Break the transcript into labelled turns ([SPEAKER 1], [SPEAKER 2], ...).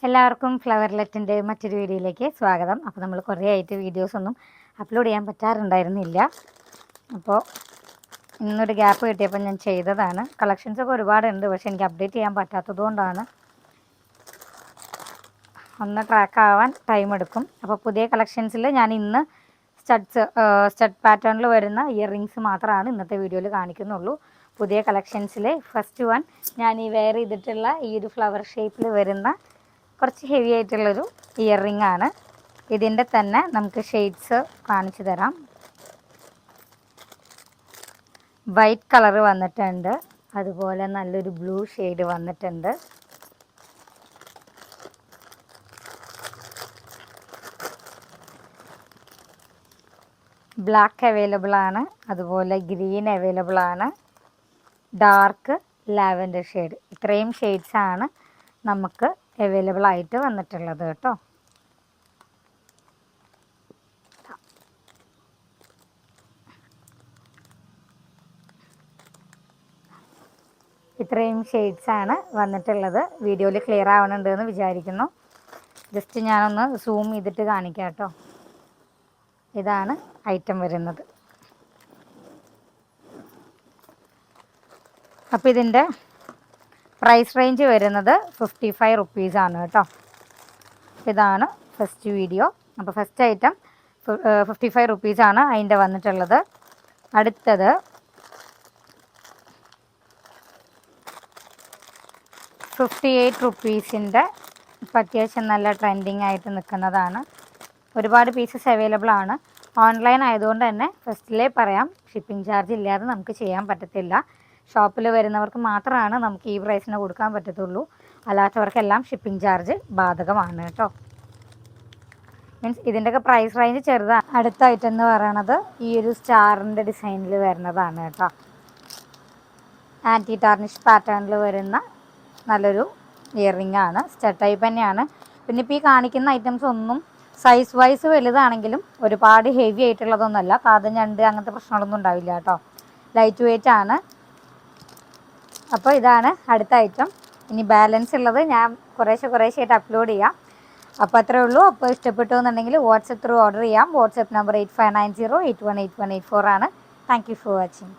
[SPEAKER 1] എല്ലാവർക്കും ഫ്ലവർലെറ്റിൻ്റെ മറ്റൊരു വീഡിയോയിലേക്ക് സ്വാഗതം. അപ്പോൾ നമ്മൾ കുറേ ആയിട്ട് വീഡിയോസൊന്നും അപ്ലോഡ് ചെയ്യാൻ പറ്റാറുണ്ടായിരുന്നില്ല. അപ്പോൾ ഇന്നൊരു ഗ്യാപ്പ് കിട്ടിയപ്പോൾ ഞാൻ ചെയ്തതാണ്. കളക്ഷൻസൊക്കെ ഒരുപാടുണ്ട്, പക്ഷെ എനിക്ക് അപ്ഡേറ്റ് ചെയ്യാൻ പറ്റാത്തതുകൊണ്ടാണ്. ഒന്ന് ട്രാക്ക് ആവാൻ ടൈം എടുക്കും. അപ്പോൾ പുതിയ കളക്ഷൻസിൽ ഞാൻ ഇന്ന് സ്റ്റഡ് പാറ്റേണിൽ വരുന്ന ഇയറിങ്സ് മാത്രമാണ് ഇന്നത്തെ വീഡിയോയിൽ കാണിക്കുന്നുള്ളൂ. പുതിയ കളക്ഷൻസിലെ ഫസ്റ്റ് വൺ ഞാൻ ഈ വെയർ ചെയ്തിട്ടുള്ള ഈ ഒരു ഫ്ലവർ ഷേപ്പിൽ വരുന്ന കുറച്ച് ഹെവി ആയിട്ടുള്ളൊരു ഇയറിംഗ് ആണ്. ഇതിൻ്റെ തന്നെ നമുക്ക് ഷെയ്ഡ്സ് കാണിച്ചു തരാം. വൈറ്റ് കളർ വന്നിട്ടുണ്ട്, അതുപോലെ നല്ലൊരു ബ്ലൂ ഷെയ്ഡ് വന്നിട്ടുണ്ട്. ബ്ലാക്ക് അവൈലബിൾ ആണ്, അതുപോലെ ഗ്രീൻ അവൈലബിൾ ആണ്, ഡാർക്ക് ലാവൻഡർ ഷെയ്ഡ്. ഇത്രയും ഷെയ്ഡ്സാണ് നമുക്ക് അവൈലബിൾ ആയിട്ട് വന്നിട്ടുള്ളത് കേട്ടോ. ഇത്രയും ഷെയ്ഡ്സാണ് വന്നിട്ടുള്ളത്. വീഡിയോയിൽ ക്ലിയർ ആവണുണ്ട് എന്ന് വിചാരിക്കുന്നു. ജസ്റ്റ് ഞാനൊന്ന് സൂം ചെയ്തിട്ട് കാണിക്കാം കേട്ടോ. ഇതാണ് ഐറ്റം വരുന്നത്. അപ്പോൾ ഇതിൻ്റെ പ്രൈസ് റേഞ്ച് വരുന്നത് 55 റുപ്പീസാണ് കേട്ടോ. ഇതാണ് ഫസ്റ്റ് വീഡിയോ. അപ്പോൾ ഫസ്റ്റ് ഐറ്റം 55 റുപ്പീസാണ് അതിൻ്റെ വന്നിട്ടുള്ളത്. അടുത്തത് 58 റുപ്പീസിൻ്റെ ഇപ്പം അത്യാവശ്യം നല്ല ട്രെൻഡിങ് ആയിട്ട് നിൽക്കുന്നതാണ്. ഒരുപാട് പീസസ് അവൈലബിൾ ആണ്. ഓൺലൈൻ ആയതുകൊണ്ട് തന്നെ ഫസ്റ്റിലേ പറയാം, ഷിപ്പിംഗ് ചാർജ് ഇല്ലാതെ നമുക്ക് ചെയ്യാൻ പറ്റത്തില്ല. ഷോപ്പിൽ വരുന്നവർക്ക് മാത്രമാണ് നമുക്ക് ഈ പ്രൈസിന് കൊടുക്കാൻ പറ്റത്തുള്ളൂ. അല്ലാത്തവർക്കെല്ലാം ഷിപ്പിംഗ് ചാർജ് ബാധകമാണ് കേട്ടോ. മീൻസ് ഇതിൻ്റെയൊക്കെ പ്രൈസ് റേഞ്ച് ചെറുതാണ്. അടുത്ത ഐറ്റം എന്ന് പറയുന്നത് ഈ ഒരു സ്റ്റാറിൻ്റെ ഡിസൈനിൽ വരുന്നതാണ് കേട്ടോ. ആൻറ്റി ടാർണിഷ് പാറ്റേണിൽ വരുന്ന നല്ലൊരു ഇയറിംഗ് ആണ്. സ്റ്റഡ് ടൈപ്പ് തന്നെയാണ്. പിന്നെ ഇപ്പോൾ ഈ കാണിക്കുന്ന ഐറ്റംസ് ഒന്നും സൈസ് വൈസ് വലുതാണെങ്കിലും ഒരുപാട് ഹെവി ആയിട്ടുള്ളതൊന്നുമല്ല. കാതും ഞണ്ട് അങ്ങനത്തെ പ്രശ്നങ്ങളൊന്നും ഉണ്ടാവില്ല കേട്ടോ. ലൈറ്റ് വെയിറ്റ് ആണ്. അപ്പോൾ ഇതാണ് അടുത്ത ഐറ്റം. ഇനി ബാലൻസ് ഉള്ളത് ഞാൻ കുറേശ്ശായിട്ട് അപ്ലോഡ് ചെയ്യാം. അപ്പോൾ അത്രേ ഉള്ളൂ. അപ്പോൾ ഇഷ്ടപ്പെട്ടു എന്നുണ്ടെങ്കിൽ വാട്സപ്പ് ത്രൂ ഓർഡർ ചെയ്യാം. വാട്സപ്പ് നമ്പർ 8590818184 ആണ്. Thank you for watching.